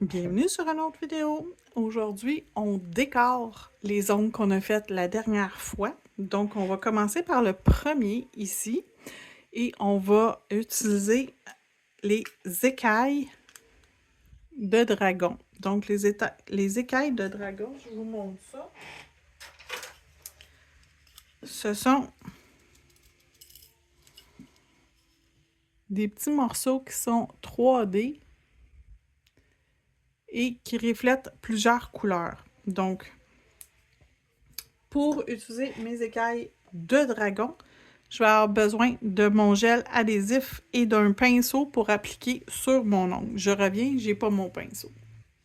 Bienvenue sur une autre vidéo. Aujourd'hui, on décore les ongles qu'on a faites la dernière fois. Donc, on va commencer par le premier ici et on va utiliser les écailles de dragon. Donc, les écailles de dragon, je vous montre ça. Ce sont des petits morceaux qui sont 3D et qui reflètent plusieurs couleurs. Donc, pour utiliser mes écailles de dragon, je vais avoir besoin de mon gel adhésif et d'un pinceau pour appliquer sur mon ongle. Je reviens, j'ai pas mon pinceau.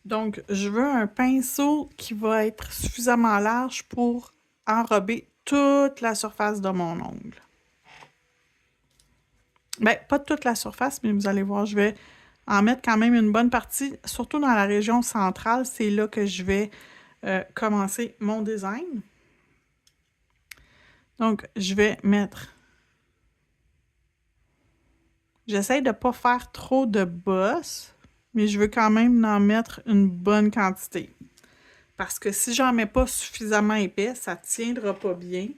Donc, je veux un pinceau qui va être suffisamment large pour enrober toute la surface de mon ongle. Ben, pas toute la surface, mais vous allez voir, je vais en mettre quand même une bonne partie, surtout dans la région centrale. C'est là que je vais commencer mon design. Donc, je vais mettre... J'essaie de ne pas faire trop de bosses, mais je veux quand même en mettre une bonne quantité. Parce que si j'en mets pas suffisamment épais, ça ne tiendra pas bien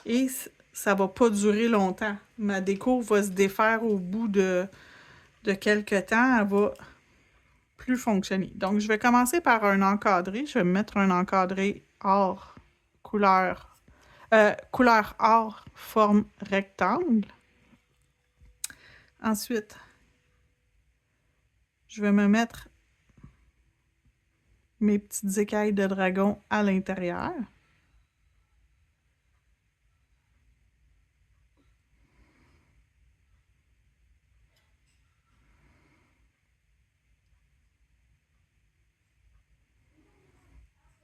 et ça ne va pas durer longtemps. Ma déco va se défaire au bout de quelques temps, elle va plus fonctionner. Donc, je vais commencer par un encadré. Je vais mettre un encadré or, couleur or, forme rectangle. Ensuite, je vais me mettre mes petites écailles de dragon à l'intérieur.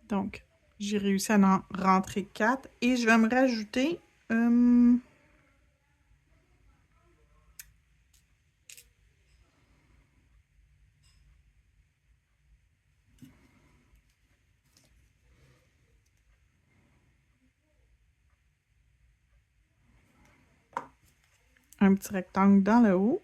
Donc, j'ai réussi à en rentrer 4 et je vais me rajouter un petit rectangle dans le haut.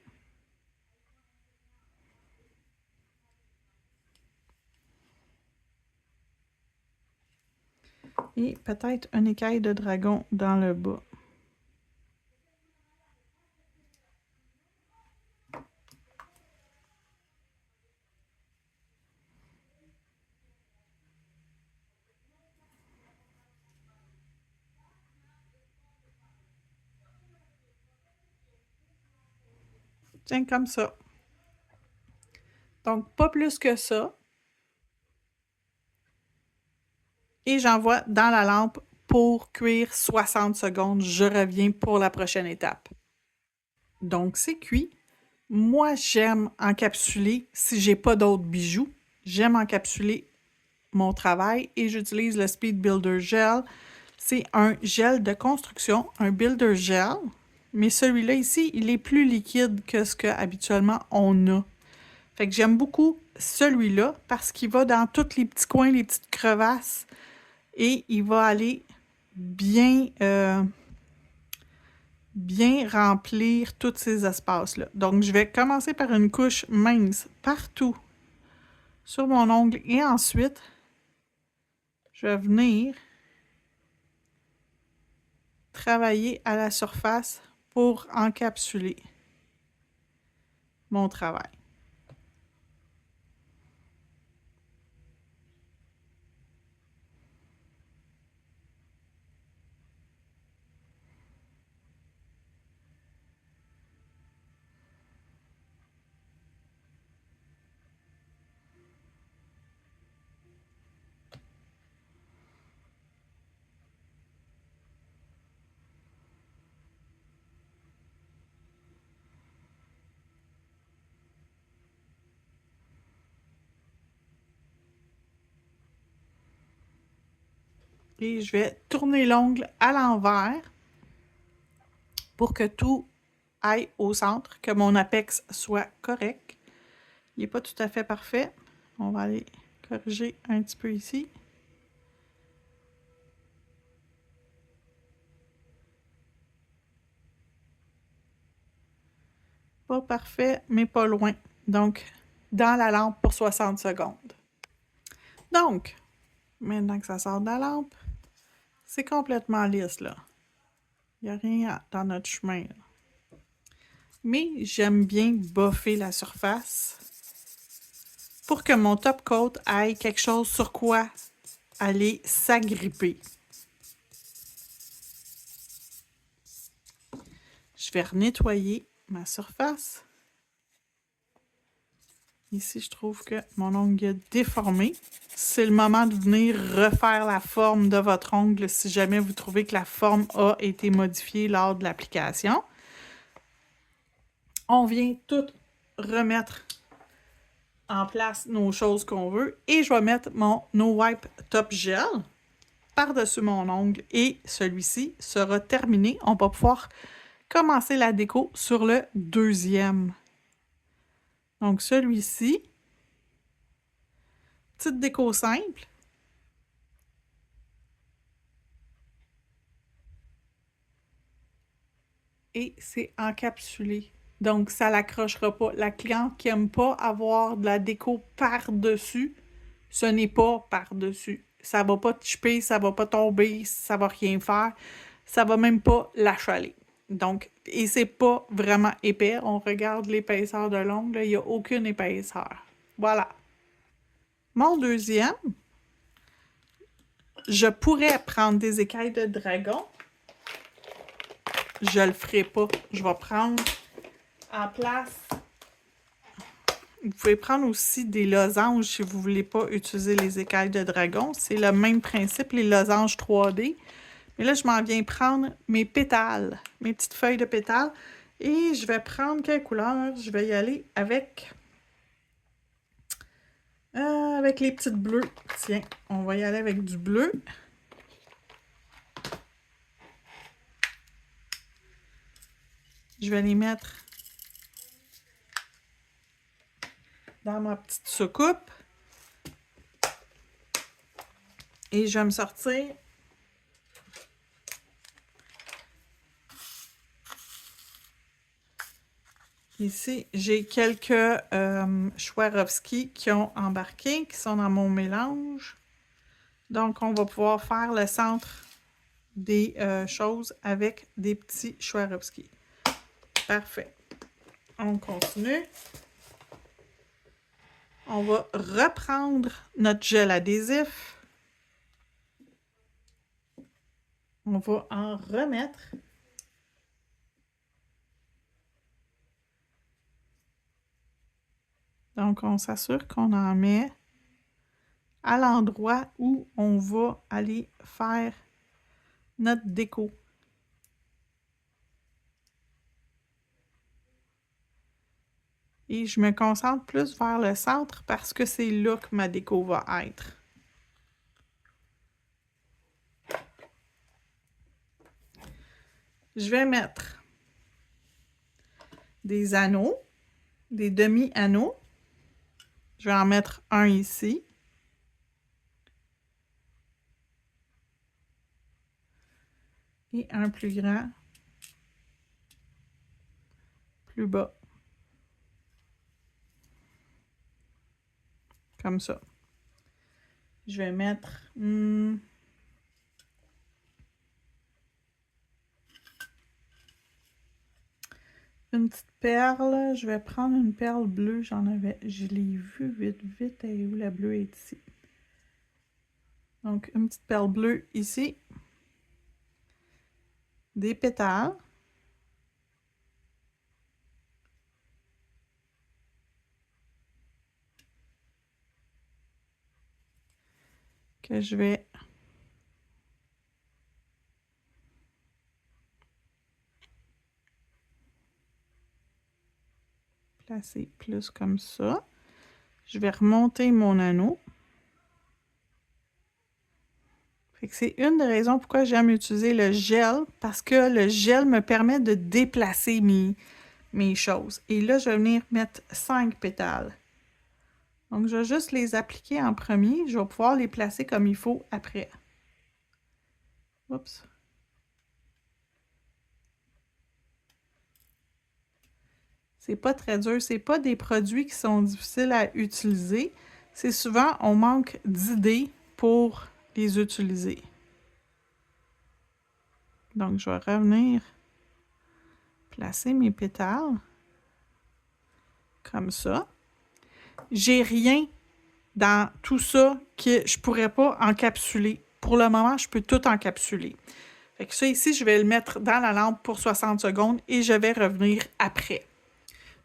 Et peut-être une écaille de dragon dans le bas. Tiens, comme ça. Donc, pas plus que ça. Et j'envoie dans la lampe pour cuire 60 secondes. Je reviens pour la prochaine étape. Donc, c'est cuit. Moi, j'aime encapsuler si j'ai pas d'autres bijoux. J'aime encapsuler mon travail et j'utilise le Speed Builder Gel. C'est un gel de construction, un Builder Gel, mais celui-là ici, il est plus liquide que ce qu'habituellement on a. Fait que j'aime beaucoup celui-là parce qu'il va dans tous les petits coins, les petites crevasses et il va aller bien, bien remplir tous ces espaces-là. Donc, je vais commencer par une couche mince partout sur mon ongle et ensuite, je vais venir travailler à la surface pour encapsuler mon travail. Et je vais tourner l'ongle à l'envers pour que tout aille au centre, que mon apex soit correct. Il n'est pas tout à fait parfait. On va aller corriger un petit peu ici. Pas parfait, mais pas loin. Donc, dans la lampe pour 60 secondes. Donc, maintenant que ça sort de la lampe, c'est complètement lisse, là. Il n'y a rien dans notre chemin, là. Mais j'aime bien boffer la surface pour que mon top coat ait quelque chose sur quoi aller s'agripper. Je vais renettoyer ma surface. Ici, je trouve que mon ongle est déformé. C'est le moment de venir refaire la forme de votre ongle si jamais vous trouvez que la forme a été modifiée lors de l'application. On vient tout remettre en place nos choses qu'on veut et je vais mettre mon No Wipe Top Gel par-dessus mon ongle et celui-ci sera terminé. On va pouvoir commencer la déco sur le deuxième. Donc celui-ci, petite déco simple. Et c'est encapsulé. Donc, ça l'accrochera pas. La cliente qui n'aime pas avoir de la déco par-dessus, ce n'est pas par-dessus. Ça va pas chipper, ça va pas tomber, ça va rien faire. Ça va même pas l'achaler. Donc, et c'est pas vraiment épais. On regarde l'épaisseur de l'ongle, il n'y a aucune épaisseur. Voilà. Mon deuxième, je pourrais prendre des écailles de dragon. Je le ferai pas. Je vais prendre en place. Vous pouvez prendre aussi des losanges si vous ne voulez pas utiliser les écailles de dragon. C'est le même principe, les losanges 3D. Mais là, je m'en viens prendre mes pétales, mes petites feuilles de pétales. Et je vais prendre quelle couleur? Je vais y aller avec les petites bleues. Tiens, on va y aller avec du bleu. Je vais les mettre dans ma petite soucoupe. Et je vais me sortir ici, j'ai quelques Swarovski qui ont embarqué, qui sont dans mon mélange. Donc, on va pouvoir faire le centre des choses avec des petits Swarovski. Parfait. On continue. On va reprendre notre gel adhésif. On va en remettre. Donc, on s'assure qu'on en met à l'endroit où on va aller faire notre déco. Et je me concentre plus vers le centre parce que c'est là que ma déco va être. Je vais mettre des anneaux, des demi-anneaux. Je vais en mettre un ici. Et un plus grand, plus bas. Comme ça. Je vais mettre une petite perle. Je vais prendre une perle bleue. Je l'ai vue vite, vite. Elle est où la bleue est ici. Donc, une petite perle bleue ici. Des pétales. Que je vais placer plus comme ça. Je vais remonter mon anneau. Fait que c'est une des raisons pourquoi j'aime utiliser le gel, parce que le gel me permet de déplacer mes choses. Et là, je vais venir mettre 5 pétales. Donc, je vais juste les appliquer en premier. Je vais pouvoir les placer comme il faut après. Oups. C'est pas très dur. C'est pas des produits qui sont difficiles à utiliser. C'est souvent, on manque d'idées pour les utiliser. Donc, je vais revenir placer mes pétales comme ça. J'ai rien dans tout ça que je pourrais pas encapsuler. Pour le moment, je peux tout encapsuler. Fait que ça ici, je vais le mettre dans la lampe pour 60 secondes et je vais revenir après.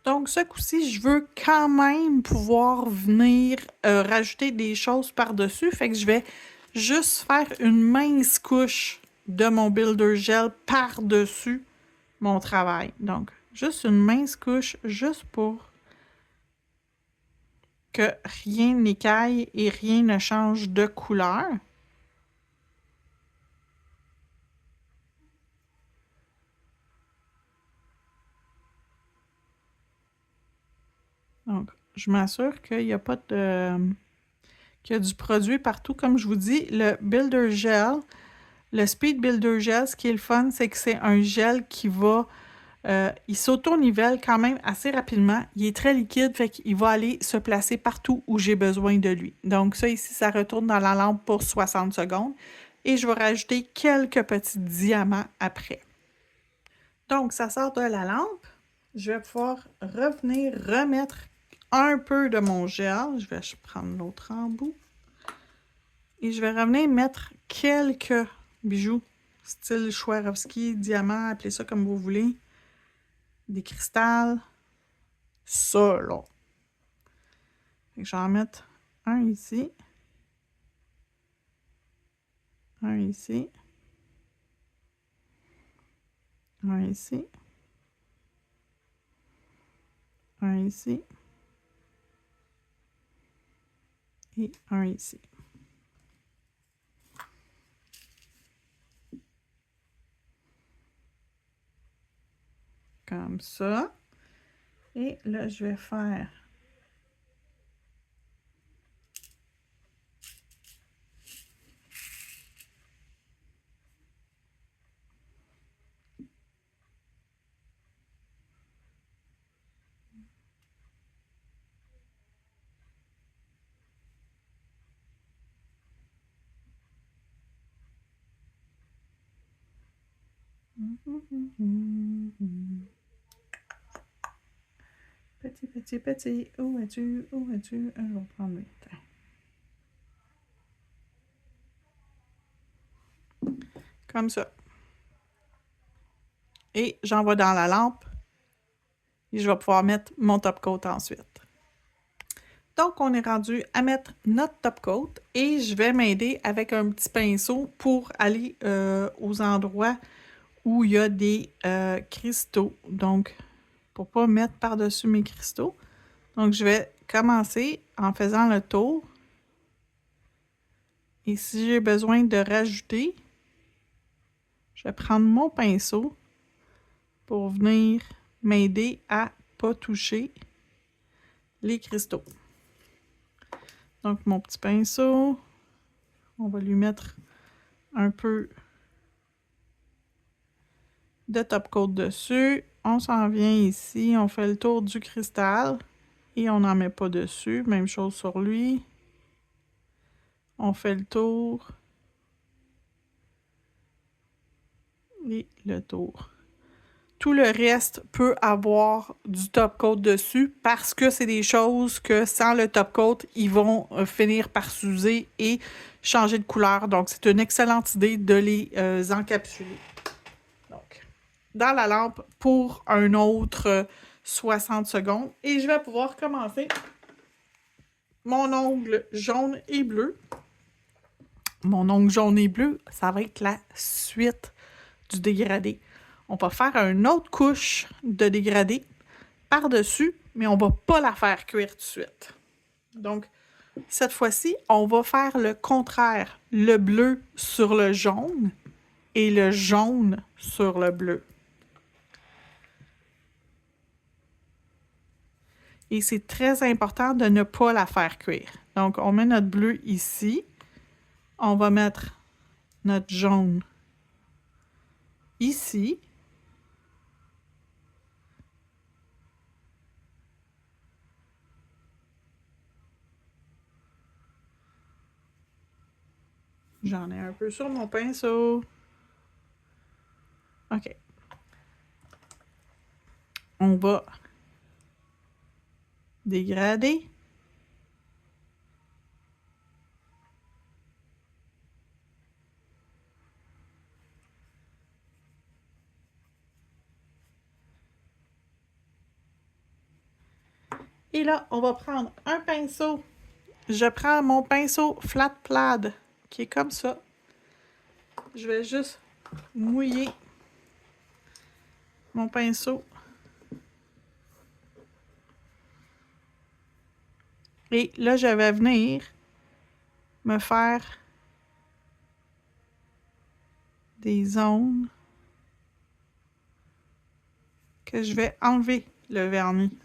Donc, ce coup-ci, je veux quand même pouvoir venir rajouter des choses par-dessus. Fait que je vais juste faire une mince couche de mon Builder Gel par-dessus mon travail. Donc, juste une mince couche, juste pour que rien n'écaille et rien ne change de couleur. Donc, je m'assure qu'il n'y a pas de... qu'il y a du produit partout. Comme je vous dis, le Builder Gel, le Speed Builder Gel, ce qui est le fun, c'est que c'est un gel qui va... il s'auto-nivelle quand même assez rapidement. Il est très liquide, fait qu'il va aller se placer partout où j'ai besoin de lui. Donc ça ici, ça retourne dans la lampe pour 60 secondes. Et je vais rajouter quelques petits diamants après. Donc, ça sort de la lampe. Je vais pouvoir revenir remettre un peu de mon gel. Je vais prendre l'autre embout. Et je vais revenir mettre quelques bijoux, style Swarovski, diamant, appelez ça comme vous voulez. Des cristals. Ça, là. Fait que je vais en mettre un ici. Un ici. Un ici. Un ici. Et un ici. Comme ça. Et là, je vais faire petit, petit, petit. Où es-tu? Où es-tu? Je vais prendre mes temps. Comme ça. Et j'envoie dans la lampe. Et je vais pouvoir mettre mon top coat ensuite. Donc, on est rendu à mettre notre top coat et je vais m'aider avec un petit pinceau pour aller aux endroits où il y a des cristaux. Donc, pour ne pas mettre par-dessus mes cristaux. Donc, je vais commencer en faisant le tour. Et si j'ai besoin de rajouter, je vais prendre mon pinceau pour venir m'aider à ne pas toucher les cristaux. Donc, mon petit pinceau, on va lui mettre un peu de top coat dessus. On s'en vient ici, on fait le tour du cristal et on n'en met pas dessus. Même chose sur lui. On fait le tour et le tour. Tout le reste peut avoir du top coat dessus parce que c'est des choses que sans le top coat, ils vont finir par s'user et changer de couleur. Donc, c'est une excellente idée de les encapsuler. Donc, dans la lampe pour un autre 60 secondes. Et je vais pouvoir commencer mon ongle jaune et bleu. Mon ongle jaune et bleu, ça va être la suite du dégradé. On va faire une autre couche de dégradé par-dessus, mais on ne va pas la faire cuire tout de suite. Donc, cette fois-ci, on va faire le contraire. Le bleu sur le jaune et le jaune sur le bleu. Et c'est très important de ne pas la faire cuire. Donc, on met notre bleu ici. On va mettre notre jaune ici. J'en ai un peu sur mon pinceau. OK. On va dégrader. Et là, on va prendre un pinceau. Je prends mon pinceau Flat Plaid, qui est comme ça. Je vais juste mouiller mon pinceau. Et là, je vais venir me faire des zones que je vais enlever le vernis.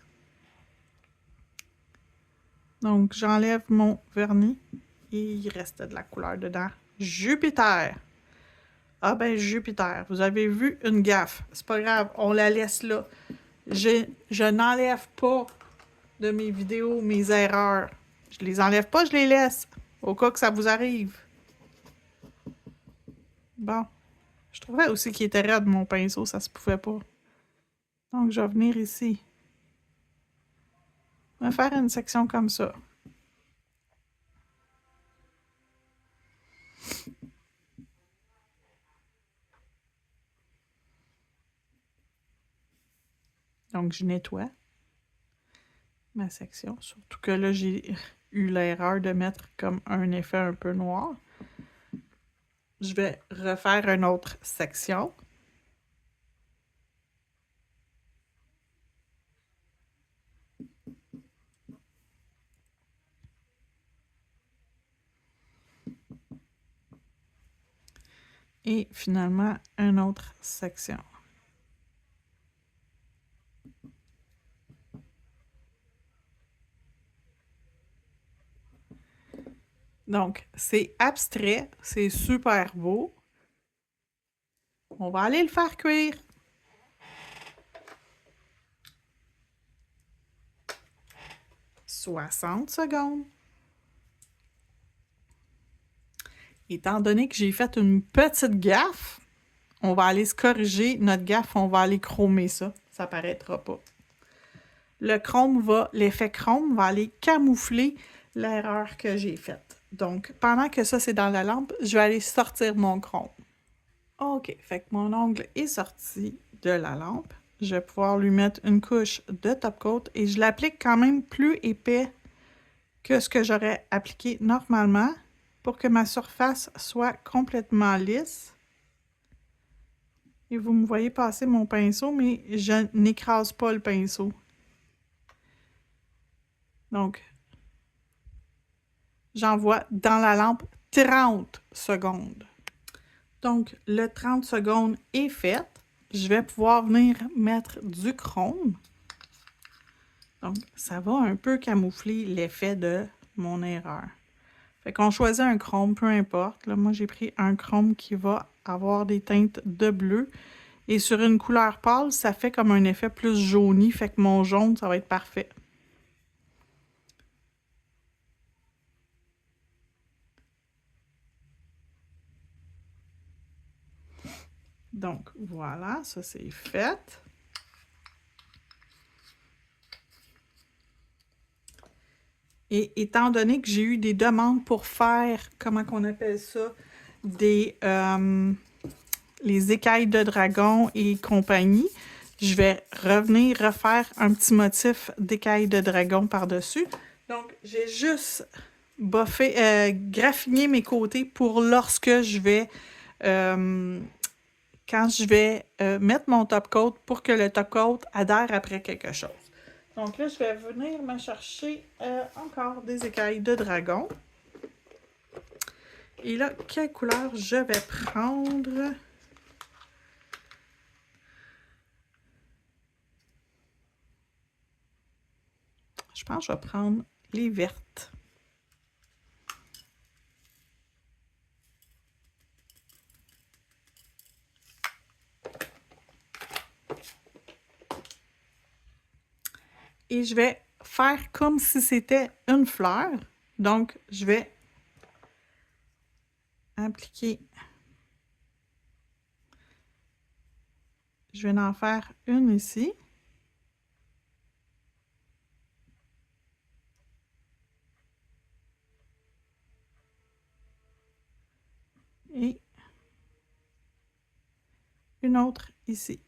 Donc, j'enlève mon vernis et il reste de la couleur dedans. Jupiter! Ah ben, Jupiter, vous avez vu une gaffe. C'est pas grave, on la laisse là. Je n'enlève pas de mes vidéos mes erreurs. Je les enlève pas, je les laisse. Au cas que ça vous arrive. Bon. Je trouvais aussi qu'il était raide mon pinceau, ça se pouvait pas. Donc, je vais venir ici. On va faire une section comme ça. Donc, je nettoie ma section. Surtout que là, j'ai eu l'erreur de mettre comme un effet un peu noir. Je vais refaire une autre section. Et finalement, une autre section. Donc, c'est abstrait, c'est super beau. On va aller le faire cuire. « 60 secondes. Étant donné que j'ai fait une petite gaffe, on va aller se corriger notre gaffe, on va aller chromer ça. Ça paraîtra pas. L'effet chrome va aller camoufler l'erreur que j'ai faite. Donc, pendant que ça, c'est dans la lampe, je vais aller sortir mon chrome. OK, fait que mon ongle est sorti de la lampe. Je vais pouvoir lui mettre une couche de top coat et je l'applique quand même plus épais que ce que j'aurais appliqué normalement pour que ma surface soit complètement lisse. Et vous me voyez passer mon pinceau, mais je n'écrase pas le pinceau. Donc, j'envoie dans la lampe 30 secondes. Donc, le 30 secondes est fait. Je vais pouvoir venir mettre du chrome. Donc, ça va un peu camoufler l'effet de mon erreur. Fait qu'on choisit un chrome, peu importe. Là, moi, j'ai pris un chrome qui va avoir des teintes de bleu. Et sur une couleur pâle, ça fait comme un effet plus jauni. Fait que mon jaune, ça va être parfait. Donc, voilà, ça c'est fait. Et étant donné que j'ai eu des demandes pour faire, comment qu'on appelle ça, les écailles de dragon et compagnie, je vais revenir refaire un petit motif d'écailles de dragon par-dessus. Donc, j'ai juste graffiné mes côtés pour lorsque je vais, quand je vais mettre mon top coat pour que le top coat adhère après quelque chose. Donc là, je vais venir me chercher encore des écailles de dragon. Et là, quelle couleur je vais prendre? Je pense que je vais prendre les vertes. Et je vais faire comme si c'était une fleur. Donc, je vais appliquer. Je vais en faire une ici. Et une autre ici.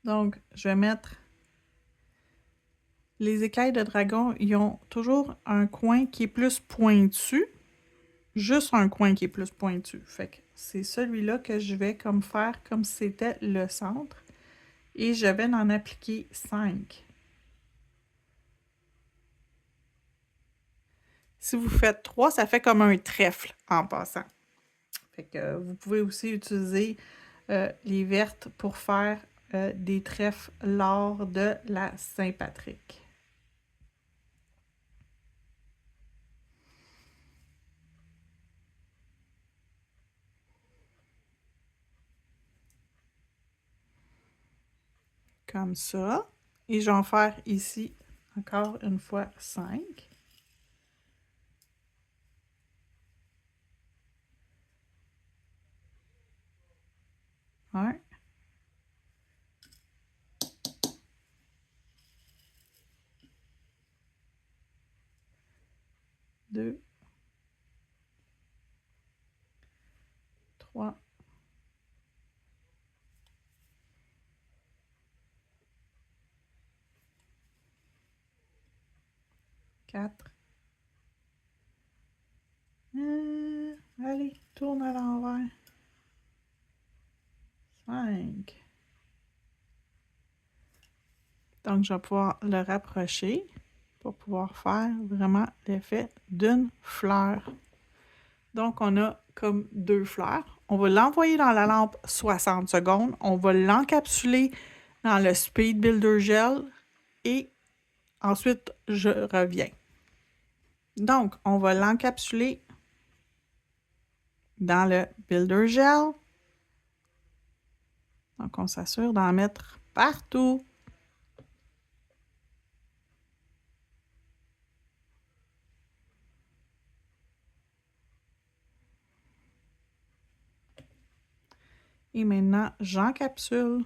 Donc, je vais mettre les écailles de dragon, ils ont toujours un coin qui est plus pointu. Juste un coin qui est plus pointu. Fait que c'est celui-là que je vais comme faire comme si c'était le centre. Et je vais en appliquer 5. Si vous faites 3, ça fait comme un trèfle en passant. Fait que vous pouvez aussi utiliser les vertes pour faire des trèfles lors de la Saint-Patrick. Comme ça. Et je vais en faire ici encore une fois 5. 1. 2. 3. 4. Allez, tourne à l'envers. 5. Donc, je vais pouvoir le rapprocher pour pouvoir faire vraiment l'effet d'une fleur. Donc, on a comme 2 fleurs. On va l'envoyer dans la lampe 60 secondes. On va l'encapsuler dans le Speed Builder Gel et ensuite, je reviens. Donc, on va l'encapsuler dans le Builder Gel. Donc, on s'assure d'en mettre partout. Et maintenant, j'encapsule.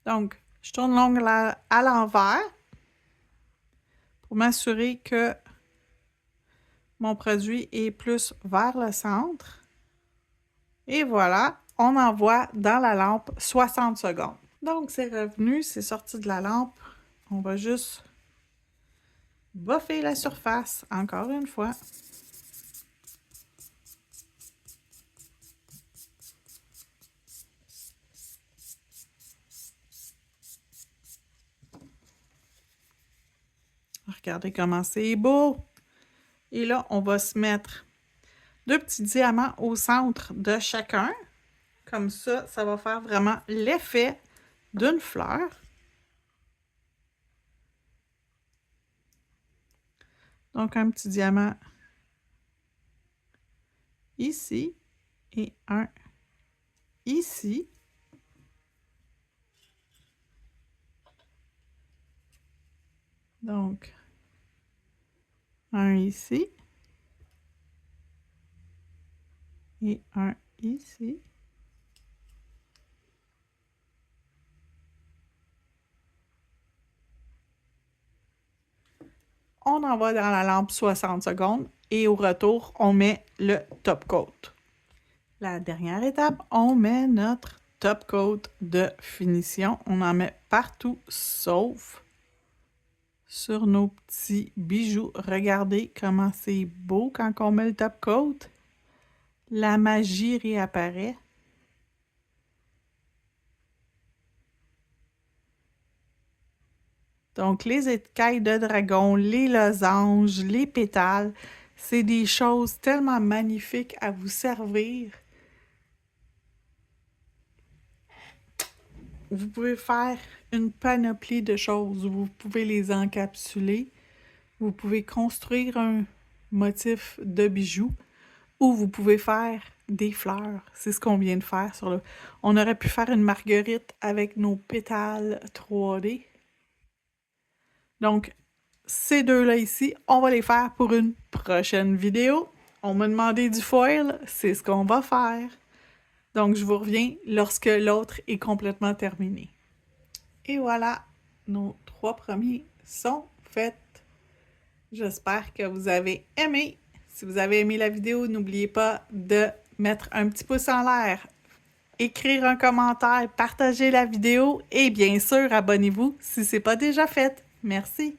Donc, je tourne l'ongle à l'envers pour m'assurer que mon produit est plus vers le centre. Et voilà, on envoie dans la lampe 60 secondes. Donc, c'est revenu, c'est sorti de la lampe. On va juste boffer la surface encore une fois. Regardez comment c'est beau. Et là, on va se mettre 2 petits diamants au centre de chacun. Comme ça, ça va faire vraiment l'effet d'une fleur. Donc, un petit diamant ici et un ici. Donc, un ici et un ici. On envoie dans la lampe 60 secondes et au retour, on met le top coat. La dernière étape, on met notre top coat de finition. On en met partout sauf sur nos petits bijoux. Regardez comment c'est beau quand on met le top coat. La magie réapparaît. Donc, les écailles de dragon, les losanges, les pétales, C'est des choses tellement magnifiques à vous servir. Vous pouvez faire une panoplie de choses. Vous pouvez les encapsuler. Vous pouvez construire un motif de bijoux ou vous pouvez faire des fleurs. C'est ce qu'on vient de faire sur le... On aurait pu faire une marguerite avec nos pétales 3D. Donc, ces deux-là ici, on va les faire pour une prochaine vidéo. On m'a demandé du foil, c'est ce qu'on va faire. Donc, je vous reviens lorsque l'autre est complètement terminé. Et voilà, nos 3 premiers sont faits. J'espère que vous avez aimé. Si vous avez aimé la vidéo, n'oubliez pas de mettre un petit pouce en l'air, écrire un commentaire, partager la vidéo et bien sûr, abonnez-vous si ce n'est pas déjà fait. Merci.